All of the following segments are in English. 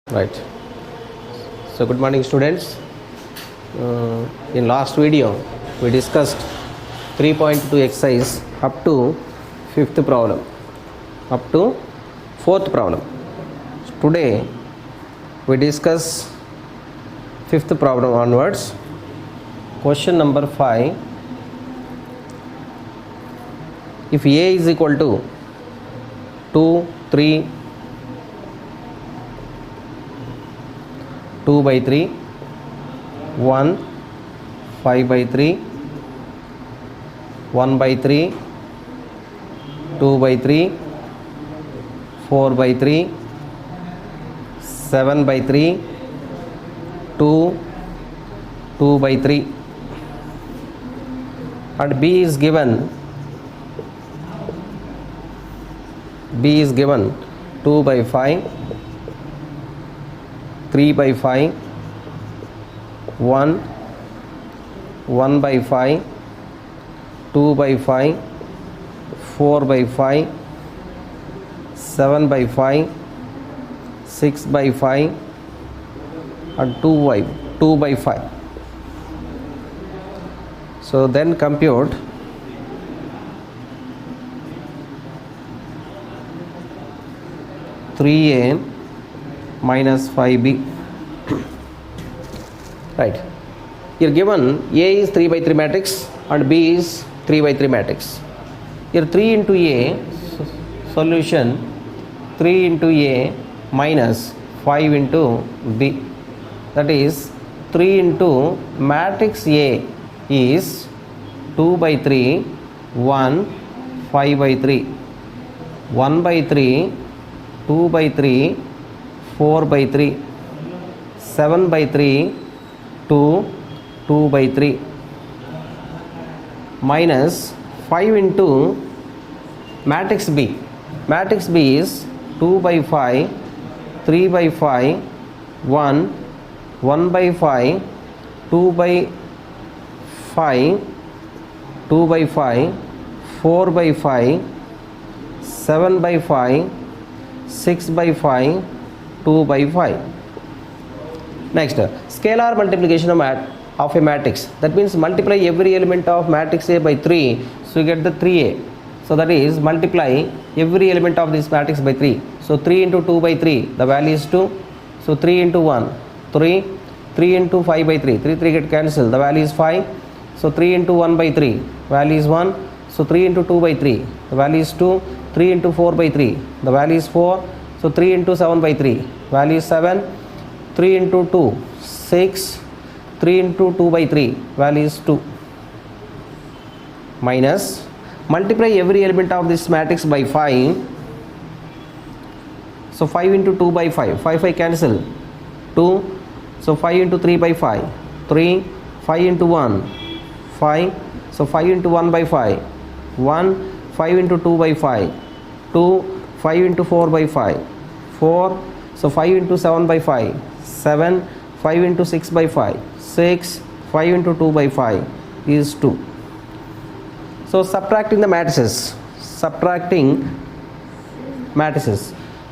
Right. So good morning students. In last video we discussed 3.2 exercise up to 5th problem, up to 4th problem. Today we discuss 5th problem onwards. Question number 5. If A is equal to 2, 3, 2 by 3, 1, 5 by 3, 1 by 3, 2 by 3, 4 by 3, 7 by 3, 2, 2 by 3, and B is given 2 by 5, 3 by 5, 1, 1 by 5, 2 by 5, 4 by 5, 7 by 5, 6 by 5, and 2 by 5. So then compute (3a minus 5b). Right. Here given A is 3 by 3 matrix and B is 3 by 3 matrix. Here 3 into A solution 3 into A minus 5 into B. That is 3 into matrix A is 2 by 3, 1, 5 by 3, 1 by 3, 2 by 3, 4 by 3, 7 by 3, 2, 2 by 3, minus 5 into matrix B. Matrix B is 2 by 5, 3 by 5, 1, 1 by 5, 2 by 5, 2 by 5, 4 by 5, 7 by 5, 6 by 5, 2 by 5. Next, scalar multiplication of a matrix. That means multiply every element of matrix A by 3, so you get the 3A. So that is multiply every element of this matrix by 3. So 3 into 2 by 3, the value is 2. So 3 into 1, 3. 3 into 5 by 3, 3 get cancelled, the value is 5. So 3 into 1 by 3, value is 1. So 3 into 2 by 3, the value is 2. 3 into 4 by 3, the value is 4. So 3 into 7 by 3, value is 7. 3 into 2, 6. 3 into 2 by 3, value is 2. Minus, multiply every element of this matrix by 5. So 5 into 2 by 5, 5 cancel, 2. So 5 into 3 by 5, 3. 5 into 1, 5. So 5 into 1 by 5, 1. 5 into 2 by 5, 2. 5 into 4 by 5, 4. So 5 into 7 by 5, 7. 5 into 6 by 5, 6. 5 into 2 by 5 is 2. So subtracting the matrices.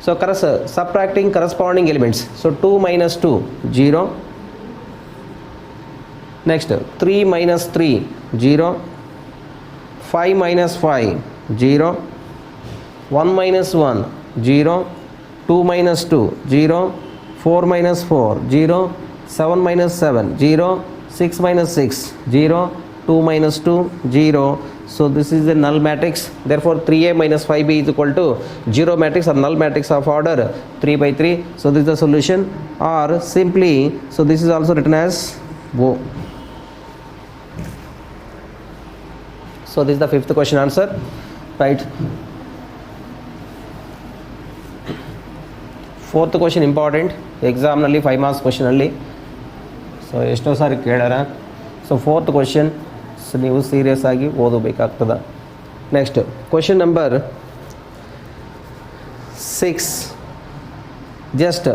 So subtracting corresponding elements. So 2 minus 2, 0. Next, 3 minus 3, 0. 5 minus 5, 0. 1 minus 1, 0. 2 minus 2, 0. 4 minus 4, 0. 7 minus 7, 0. 6 minus 6, 0. 2 minus 2, 0. So this is the null matrix. Therefore 3a minus 5b is equal to 0 matrix or null matrix of order 3 by 3. So this is the solution, or simply, so this is also written as O. So this is the 5th question answer, right? 4th question important, exam ನಲ್ಲಿ 5 marks question ಅಲ್ಲಿ. So ಎಷ್ಟೋ ಸಾರಿ ಕೇಳಾರ. So 4th question ನೀವು serious ಆಗಿ ಓದಬೇಕಾಗ್ತದೆ. Next question number 6, just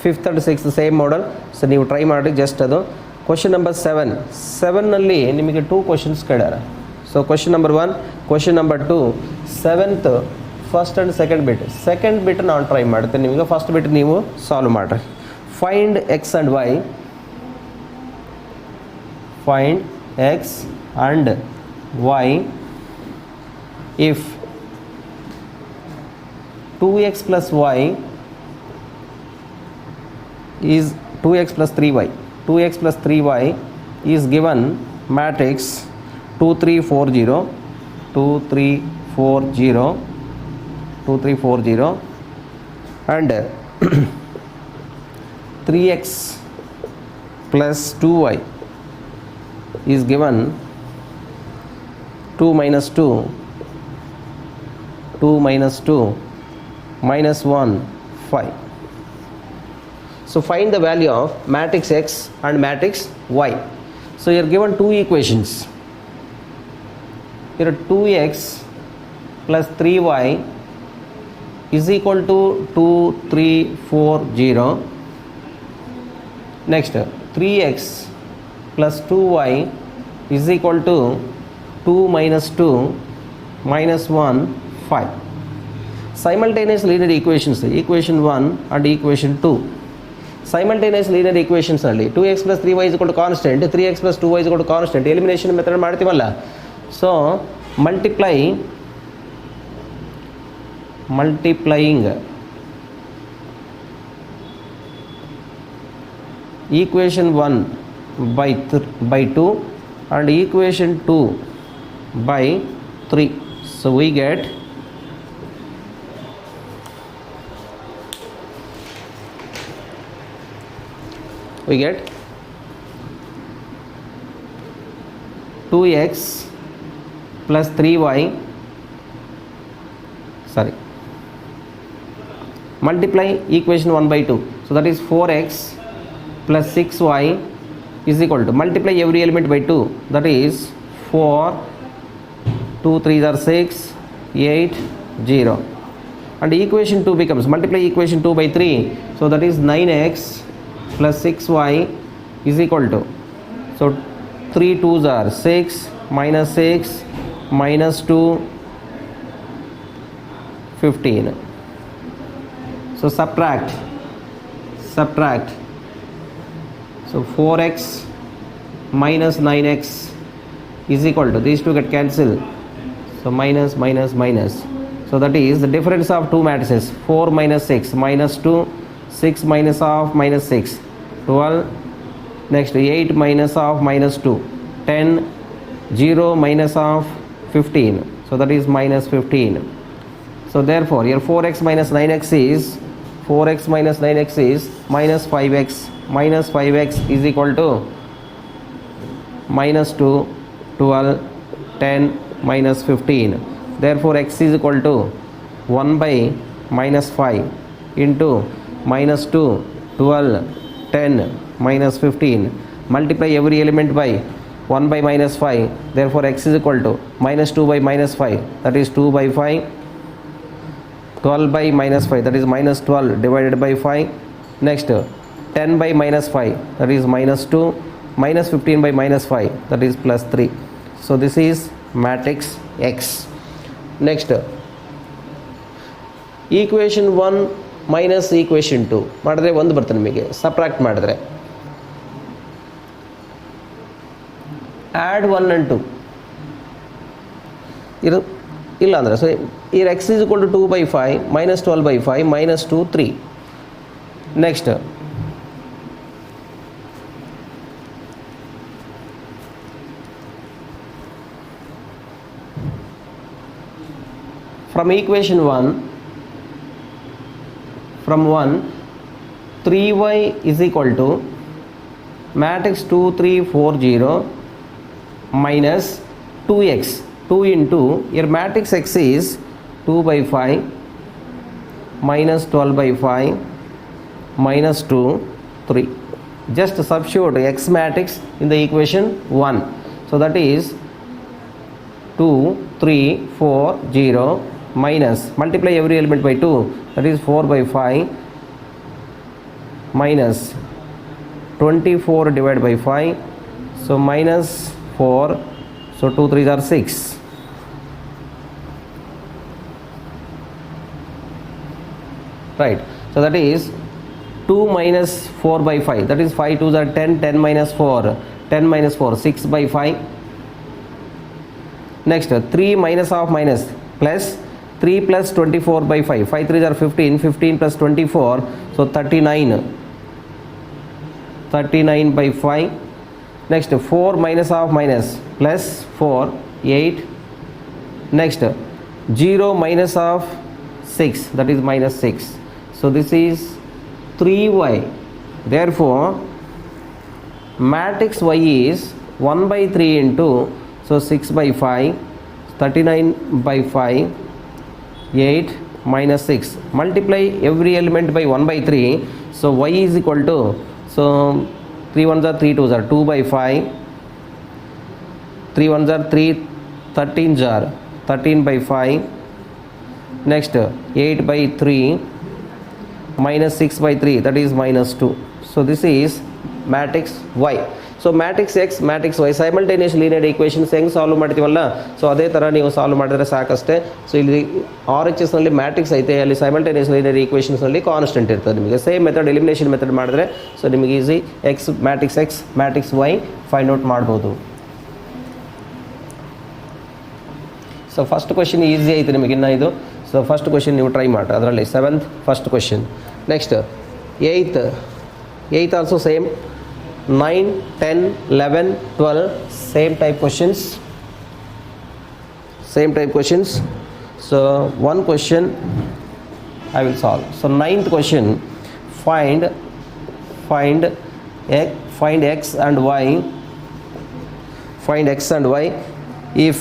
5th and 6th same model. So ನೀವು try ಮಾಡಿ ಜಸ್ಟ್ ಅದು. ಕ್ವಶನ್ ನಂಬರ್ 7ನಲ್ಲಿ ನಿಮಗೆ 2 ಕ್ವಶನ್ಸ್ ಕೇಳ್ಯಾರ. So question number 1, question number 2, 7th first and second bit ನಾನು ಟ್ರೈ ಮಾಡ್ತೀನಿ ನಿಮಗೆ. ಫಸ್ಟ್ ಬಿಟ್ ನೀವು ಸಾಲ್ವ್ ಮಾಡಿರಿ. Find X and Y, find X and Y if 2x plus y is 2x plus 3y, 2x plus 3y is given matrix 2 3 4 0, 2 3 4 0, 2 3 4 0 and 3x plus 2y is given 2 minus 2, 2 minus 2 minus 1 5. So find the value of matrix X and matrix Y. So you are given two equations. Here 2x plus 3y is equal to 2 3 4 0. Next 3x plus 2y is equal to 2 minus 2 minus 1 5. Simultaneous linear equations, equation 1 and equation 2. Simultaneous linear equations alli 2x plus 3y is equal to constant, 3x plus 2y is equal to constant. Elimination method ಮಾಡ್ತೀವಲ್ಲ. So multiplying equation 1 by 2 and equation 2 by 3. So we get 2x plus 3y, multiply equation 1 by 2, so that is 4x plus 6y is equal to, multiply every element by 2, that is 4, 2 3s are 6, 8 0, and equation 2 becomes, multiply equation 2 by 3, so that is 9x plus 6y is equal to, so 3 2s are 6 minus 6 minus 2 15. So subtract, so 4x minus 9x is equal to, these two get cancelled, so minus minus minus, so that is the difference of two matrices, 4 minus 6 minus 2, 6 minus of minus 6 12, next 8 minus of minus 2 10, 0 minus of 15, so that is minus 15. So therefore here 4x minus 9x is minus 5x, minus 5x is equal to minus 2, 12, 10 minus 15. Therefore x is equal to 1 by minus 5 into minus 2, 12, 10 minus 15. Multiply every element by 1 by minus 5. Therefore x is equal to minus 2 by minus 5, that is 2 by 5. 12 by minus 5, that is minus 12 divided by 5. Next 10 by minus 5, that is minus 2. Minus 15 by minus 5, that is plus 3. So this is matrix X. Next equation 1 minus equation 2 ಮಾಡಿದ್ರೆ ಒಂದು ಬರ್ತದೆ ನಿಮಗೆ. Subtract ಮಾಡಿದ್ರೆ add 1 and 2 ಇಲ್ಲ ಅಂದರೆ, so here x is equal to 2 by 5 minus 12 by 5 minus 2 3. Next from equation 1, from 1 3y is equal to matrix 2 3 4 0 minus 2x, 2 into your matrix x is 2 by 5 minus 12 by 5 minus 2 3. Just substitute x matrix in the equation 1, so that is 2 3 4 0 minus, multiply every element by 2, that is 4 by 5 minus 24 divided by 5, so minus 4, so 2 3s are 6. right? So that is 2 minus 4 by 5, that is 5 2s are 10, 10 minus 4, 10 minus 4, 6 by 5. Next 3 minus of minus plus 3 plus 24 by 5, 5 3s are 15, 15 plus 24, so 39, 39 by 5. Next 4 minus of minus plus 4, 8. Next 0 minus of 6, that is minus 6, so this is 3y. Therefore matrix y is 1 by 3 into, so 6 by 5, 39 by 5, 8 minus 6. Multiply every element by 1 by 3, so y is equal to, so 3 1s are 3 2s are 2 by 5, 3 1s are 3, 13s are 13 by 5. Next 8 by 3 minus 6 by 3, that is minus 2. So this is matrix y. So matrix x, matrix y simultaneous linear equations ಹೆಂಗೆ solve ಮಾಡ್ತೀವಲ್ಲ, so ಅದೇ ಥರ ನೀವು solve ಮಾಡಿದ್ರೆ ಸಾಕಷ್ಟೇ. So ಇಲ್ಲಿ R H ಎಸ್ನಲ್ಲಿ matrix ಐತೆ, ಅಲ್ಲಿ ಸೈಮಲ್ಟೇನಿಯಸ್ ಲೀನಿಯರ್ ಈಕ್ವೇಷನ್ಸ್ನಲ್ಲಿ ಕಾನ್ಸ್ಟೆಂಟ್ ಇರ್ತದೆ. ನಿಮಗೆ ಸೇಮ್ ಮೆಥಡ್ ಎಲಿಮಿನೇಷನ್ ಮೆಥಡ್ ಮಾಡಿದ್ರೆ ಸೊ ನಿಮಗೆ easy X matrix Y find out ಮಾಡ್ಬೋದು. ಸೊ ಫಸ್ಟ್ ಕ್ವೆಶನ್ ಈಸಿ ಐತೆ ನಿಮಗೆ ಇನ್ನು ಇದು. ಸೊ ಫಸ್ಟ್ ಕ್ವೆಶನ್ ನೀವು ಟ್ರೈ ಮಾಡಿ, ಅದರಲ್ಲಿ 7th first question. Next 8th also same. 9, 10, 11, 12 same type questions. So one question I will solve. So 9th question, find x and y. Find x and y if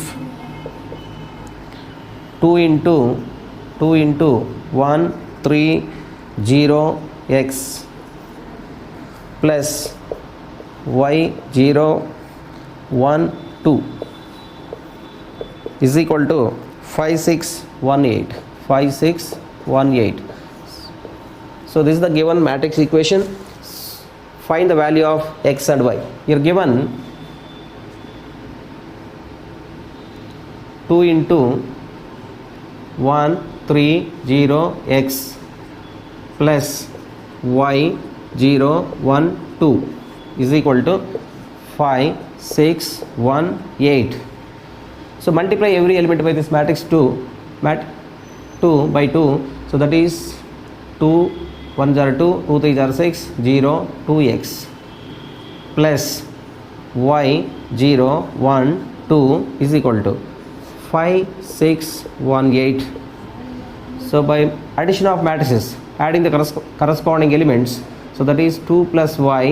2 into 1 3 0 x plus y 0 1 2 is equal to 5 6 1 8. So this is the given matrix equation. Find the value of x and y. You're given 2 into 1 3 0 x plus y 0 1 2 is equal to 5 6 1 8. So multiply every element by this matrix 2 by 2, so that is 2 1s are 2, 2 3s are 6, 0 2x plus y 0 1 2 is equal to 5 6 1 8. So by addition of matrices, adding the corresponding elements, so that is 2 plus y,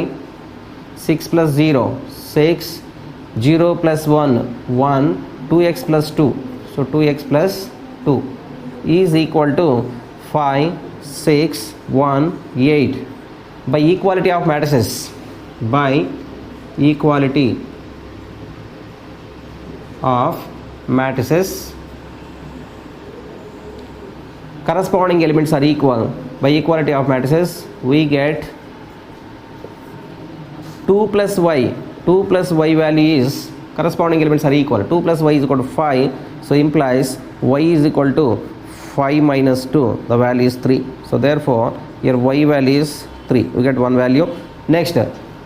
6 plus 0 6, 0 plus 1 1, 2x plus 2, so 2x plus 2 is equal to 5 6 1 8. By equality of matrices, corresponding elements are equal. By equality of matrices we get 2 plus y value is, corresponding elements are equal, 2 plus y is equal to 5, so implies y is equal to 5 minus 2, the value is 3. So therefore your y value is 3, we get one value. Next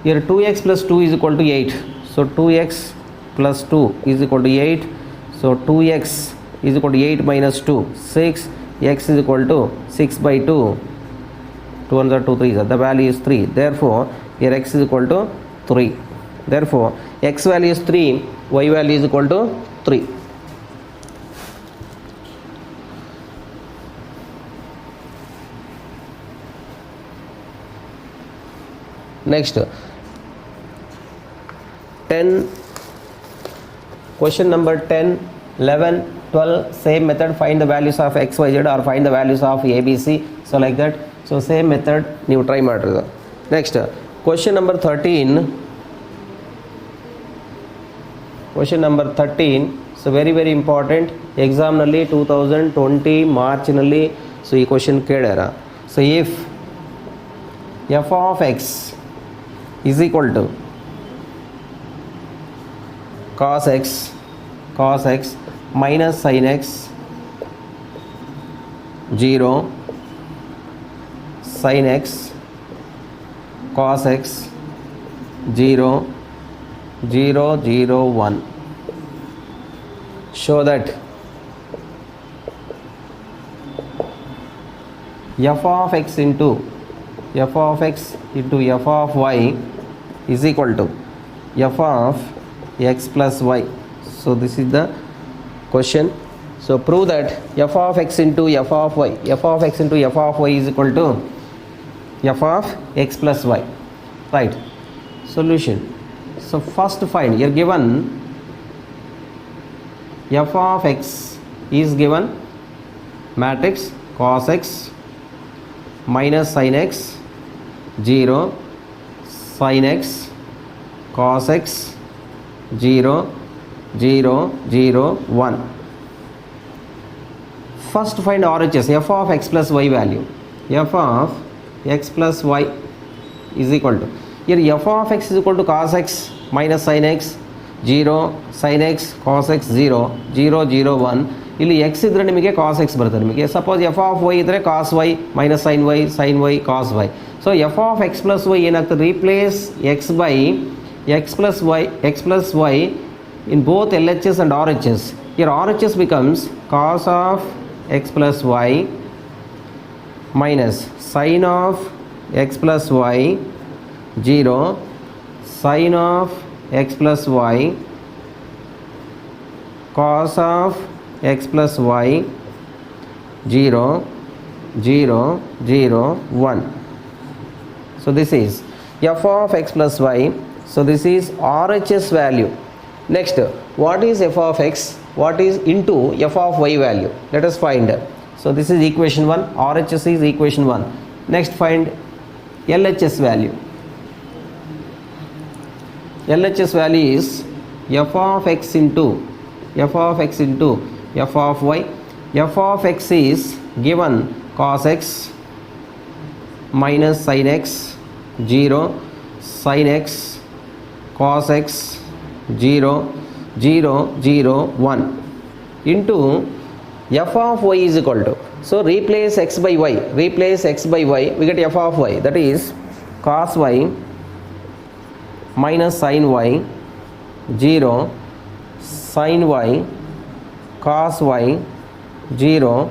here 2x plus 2 is equal to 8, so 2x plus 2 is equal to 8, so 2x is equal to 8 minus 2 6, x is equal to 6 by 2, 2 1s are 2 3s, the value is 3. Therefore here x is equal to 3. Therefore x value is 3, y value is equal to 3. Next 10, question number 10, 11, 12 same method, find the values of x y z or find the values of a b c. So like that, so same method ನೀವು try ಮಾಡಿರೋದು. Next question number 13, so very very important, exam ನಲ್ಲಿ 2020 March ನಲ್ಲಿ so ಈ question ಕೇಳ್ಯಾರ. So if f of x is equal to cos x minus sin x 0 sin x cos x 0 0 0 1. Show that f of x into f of y is equal to f of x plus y. So this is the question. So prove that f of x into f of y is equal to f of x plus y. Right. Solution. So first find, here given f of x is given matrix cos x minus sin x 0 sin x cos x 0 0 0 1. First find RHS, f of x plus y value. F of x plus y is equal to, here f of x is equal to cos x minus sin x 0 sin x cos x 0 0 0 1. ಇಲ್ಲಿ x ಇದ್ರೆ ನಿಮಗೆ cos x ಬರ್ತದೆ. ನಿಮಗೆ suppose f of y ಇದ್ರೆ cos y minus sin y cos y. So f of x plus y ಏನಾಗ್ತದೆ, replace x by x plus y in both LHS and RHS. Here RHS becomes cos of x plus y minus sin of x plus y 0 sin of x plus y cos of x plus y 0 0 0 1. So this is f of x plus y. So this is RHS value. Next, what is f of x, what is into f of y value? Let us find. So this is equation 1, RHS is equation 1. Next find LHS value. LHS value is f of x into f of y. F of x is given cos x minus sin x 0 sin x cos x 0 0 0 1 into f of y is equal to, so replace x by y, we get f of y, that is cos y minus sin y 0 sin y cos y 0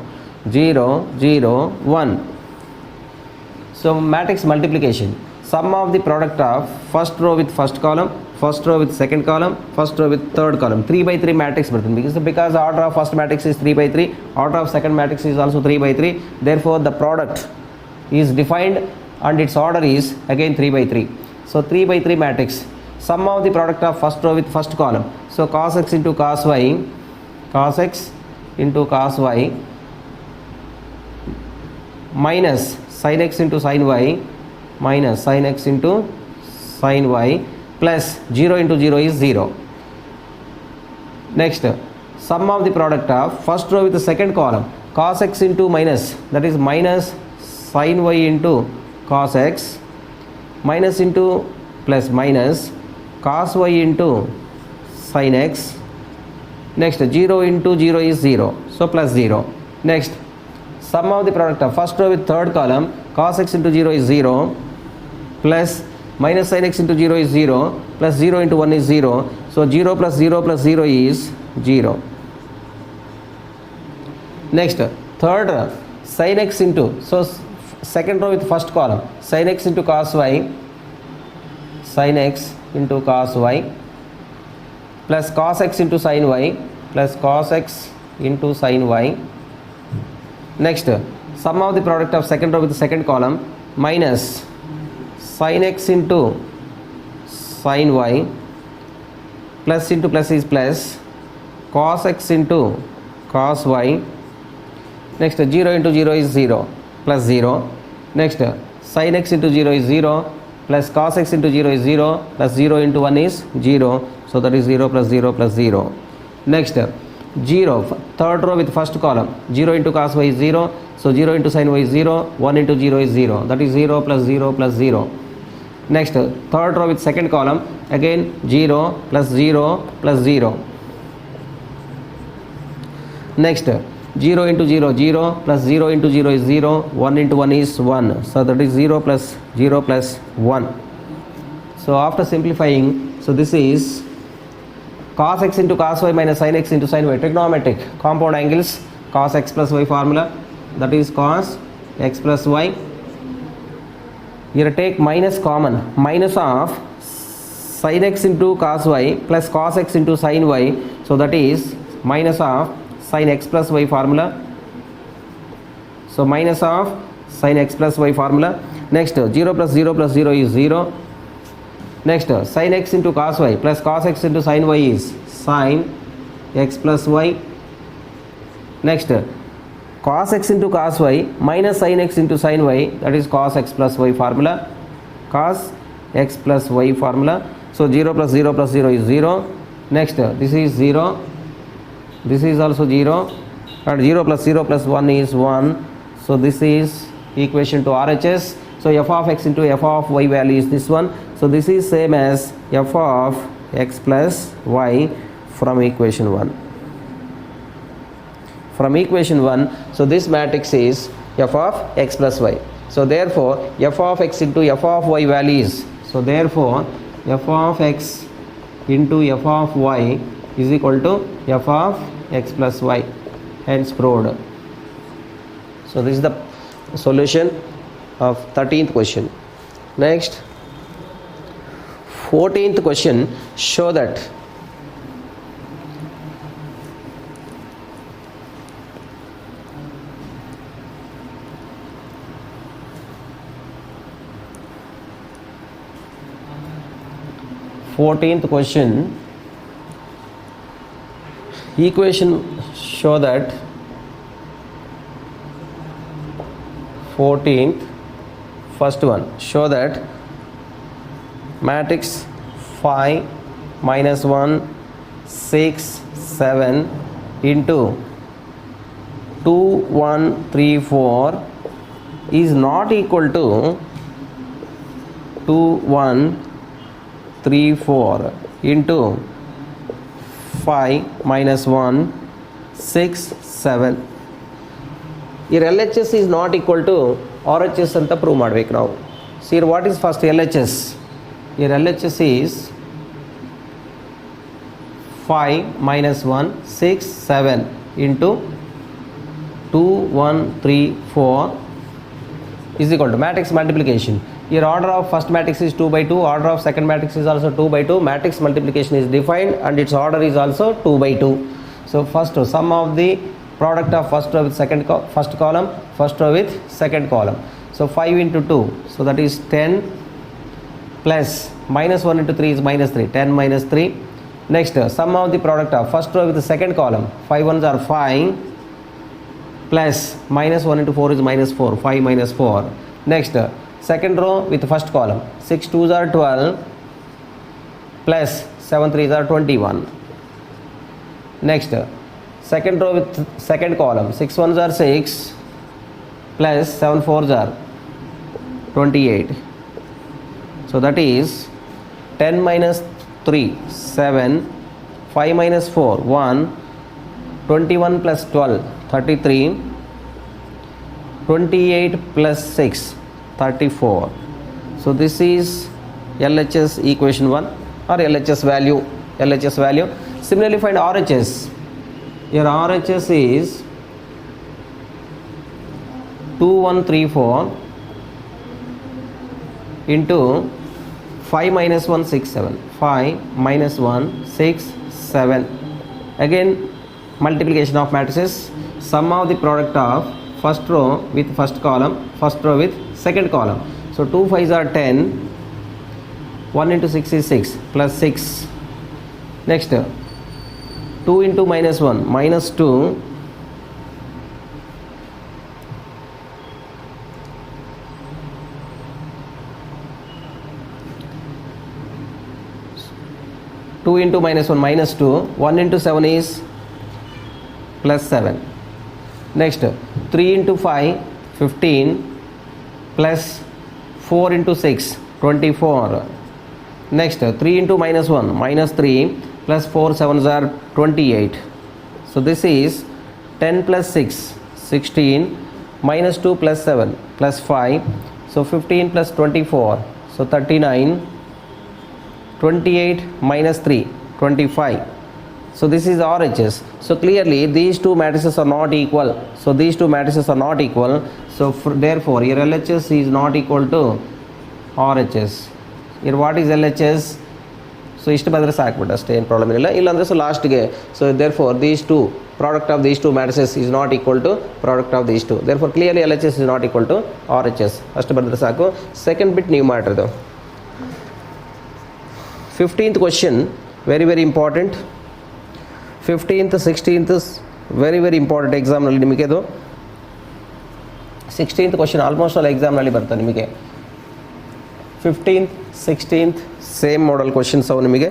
0 0 1. So matrix multiplication, sum of the product of first row with first column, first row with second column, first row with third column, 3 by 3 matrix button, because order of first matrix is 3 by 3, order of second matrix is also 3 by 3, therefore the product is defined and its order is again 3 by 3. So 3 by 3 matrix, sum of the product of first row with first column, so cos x into cos y, cos x into cos y minus sin x into sin y minus sin x into sin y plus 0 into 0 is 0. Next, sum of the product of first row with the second column, cos x into minus, that is minus sin y into cos x minus into plus minus cos y into sin x. Next, 0 into 0 is 0, so plus 0. Next, sum of the product of first row with third column, cos x into 0 is 0 plus minus sin x into 0 is 0 plus 0 into 1 is 0, so 0 plus 0 plus 0 is 0. Next, third sin x into, so second row with first column, sin x into cos y, sin x into cos y plus cos x into sin y plus cos x into sin y. Next, sum of the product of second row with the second column minus sin x into sin y plus into plus is plus cos x into cos y. Next, 0 into 0 is 0 plus 0. Next, sin x into 0 is 0 plus cos x into 0 is 0 plus 0 into 1 is 0, so that is 0 plus 0 plus 0. Next, 0, third row with first column, 0 into cos y is 0, so 0 into sin y is 0, 1 into 0 is 0, that is 0 plus 0 plus 0. Next, third row with second column, again 0 plus 0 plus 0. Next, 0 into 0, 0 plus 0 into 0 is 0, 1 into 1 is 1. So that is 0 plus 0 plus 1. So after simplifying, so this is cos x into cos y minus sin x into sin y. Trigonometric compound angles, cos x plus y formula, that is cos x plus y. Here take minus common, minus of sin x into cos y plus cos x into sin y. So that is minus of sin x plus y formula. So minus of sin x plus y formula. Next 0 plus 0 plus 0 is 0. Next sin x into cos y plus cos x into sin y is sin x plus y. Next cos x into cos y minus sin x into sin y, that is cos x plus y formula. Cos x plus y formula. So 0 plus 0 plus 0 is 0. Next this is 0. This is also 0. And 0 plus 0 plus 1 is 1. So this is equation to RHS. So f of x into f of y value is this one. So this is same as f of x plus y from equation 1. From equation 1, so this matrix is f of x plus y. So therefore f of x into f of y value is, so therefore f of x into f of y is equal to f of x plus y, hence proved. So this is the solution of 13th question. Next, 14th question, show that equation show that 14th, first one, show that matrix 5 minus 1 6 7 into 2 1 3 4 is not equal to 2 1 3 4 into 5 minus 1 6 7. Here LHS is not equal to RHS anta prove ಮಾಡಬೇಕು ನಾವು. So here what is first LHS? Here LHS is 5 minus 1 6 7 into 2 1 3 4 is equal to matrix multiplication. Here order of first matrix is 2 by 2, order of second matrix is also 2 by 2. Matrix multiplication is defined and its order is also 2 by 2. So first sum of the product of first row with first column, first row with second column. So 5 into 2, so that is 10 plus minus 1 into 3 is minus 3, 10 minus 3. Next sum of the product of first row with the second column, 5 ones are 5 plus minus 1 into 4 is minus 4, 5 minus 4. Next second row with the first column, 6 2s are 12 plus 7 3s are 21. Next second row with second column, 6 1s are 6 plus 7 4s are 28. So that is 10 minus 3 7, 5 minus 4 1, 21 plus 12 33, 28 plus 6 34. So this is LHS equation 1 or LHS value. Similarly find RHS. Here RHS is 2134 into 5 minus 1 6 7, 5 minus 1 6 7. Again multiplication of matrices, sum of the product of first row with first column, first row with second column. So 2 5s are 10, 1 into 6 is 6 plus 6. Next 2 into minus 1 minus 2, 2 into minus 1 minus 2, 1 into 7 is plus 7. Next 3 into 5 15 plus 4 into 6 24. Next 3 into minus 1 minus 3 plus 4 7s are 28. So this is 10 plus 6 16 minus 2 plus 7 plus 5, so 15 plus 24, so 39, 28 minus 3 25. So this is RHS. So clearly these two matrices are not equal. So these two matrices are not equal. So therefore your LHS is not equal to RHS. Here what is LHS? So ಇಷ್ಟು ಬಂದರೆ ಸಾಕ್ಬಿಟ್ಟು ಅಷ್ಟೇ, ಏನು problem ಇಲ್ಲ. ಇಲ್ಲಾಂದರೆ so ಲಾಸ್ಟ್ಗೆ so therefore these two product of these two matrices is not equal to product of these two. Therefore clearly LHS is not equal to RHS. ಅಷ್ಟು ಬಂದರೆ ಸಾಕು. ಸೆಕೆಂಡ್ ಬಿಟ್ ನೀವು ಮಾಡಿರೋದು. 15th question very very important. 15th 16th very very important ಎಕ್ಸಾಮ್ನಲ್ಲಿ ನಿಮಗೆ ಅದು. 16th question almost all ಎಕ್ಸಾಮ್ನಲ್ಲಿ ಬರ್ತದೆ ನಿಮಗೆ. 15th 16th same model questions ಅವು ನಿಮಗೆ.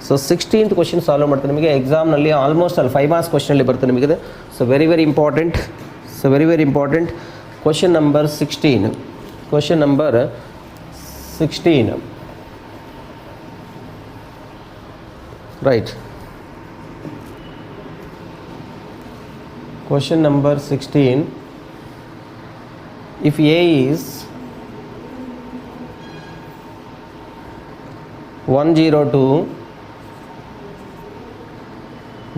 ಸೊ 16th ಕ್ವಶನ್ ಸಾಲ್ವ್ ಮಾಡ್ತಾರೆ ನಿಮಗೆ ಎಕ್ಸಾಮ್ನಲ್ಲಿ ಆಲ್ಮೋಸ್ಟ್ ಅಲ್ಲಿ 5 ಮಾರ್ಕ್ಸ್ ಕ್ವಶನಲ್ಲಿ ಬರ್ತದೆ ನಿಮಗೆ. So very very important. So very very important. Question number 16. Question number 16 right. Question number 16. If A is 102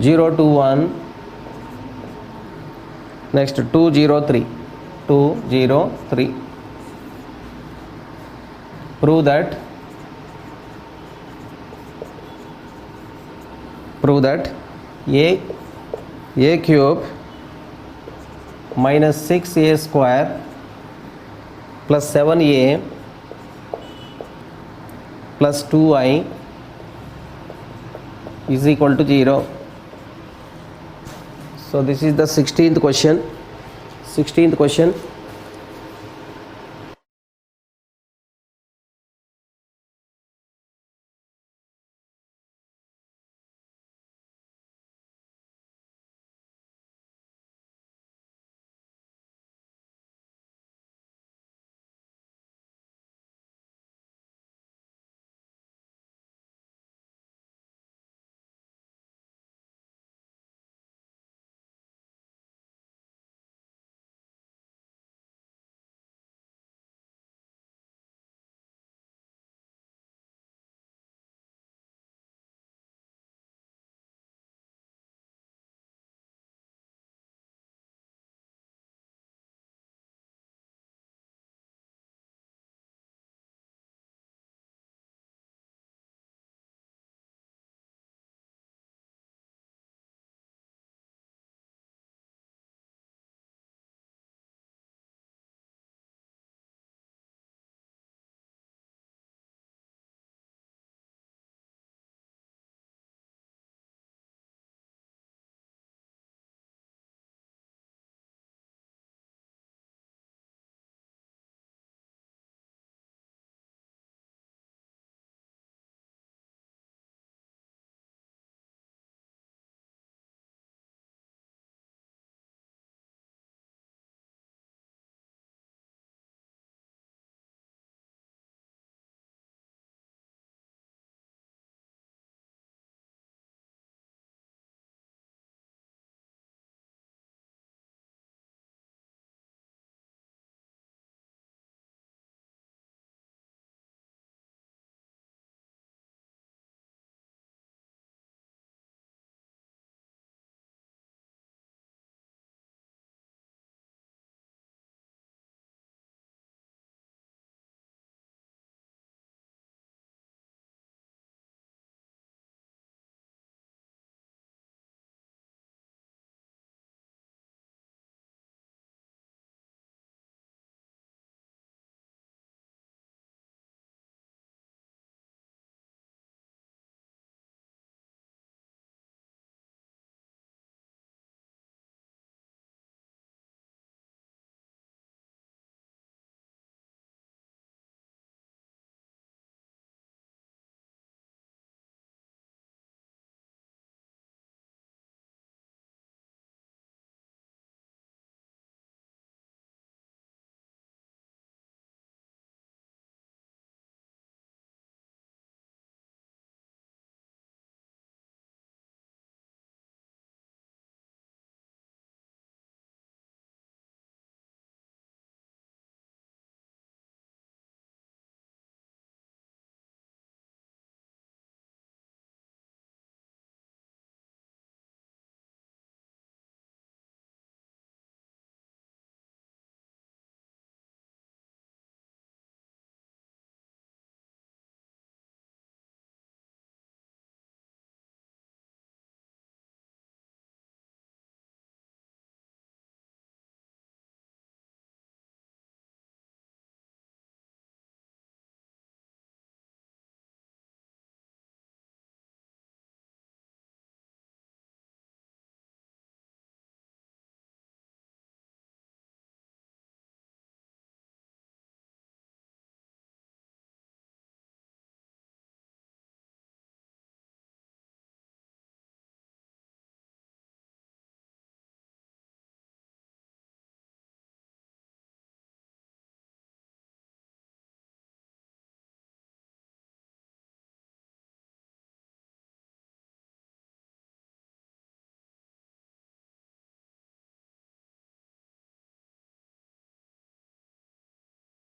021 next 203 prove that a cube minus 6a square plus 7a plus 2i is equal to 0. So this is the 16th question. 16th question.